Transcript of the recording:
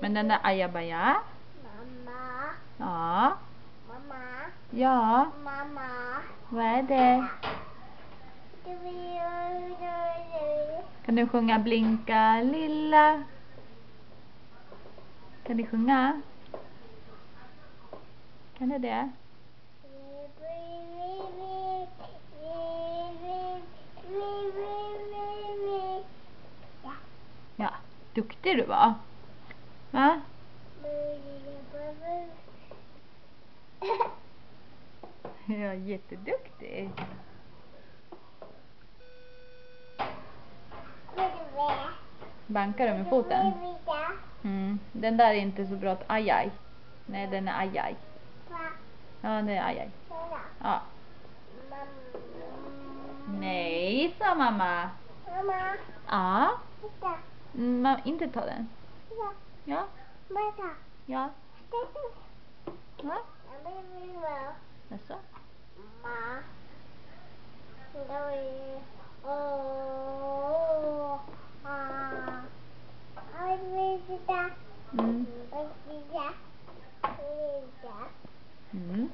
Men den där ajabaja? Mamma. Ja. Mamma. Ja. Mamma. Vad är det? Du. Kan du sjunga Blinka lilla? Kan du sjunga? Kan du det? Ja, duktig du var. Va? Ja, jätteduktig. Bankar du med foten? Den där är inte så bra. Ajaj. Nej, den är ajaj. Ja, det är ajaj. Ja. Nej, sa mamma. Mamma. Ja. Inte ta den. Ja. Ja. Va? Jaså? Mamma. Mm.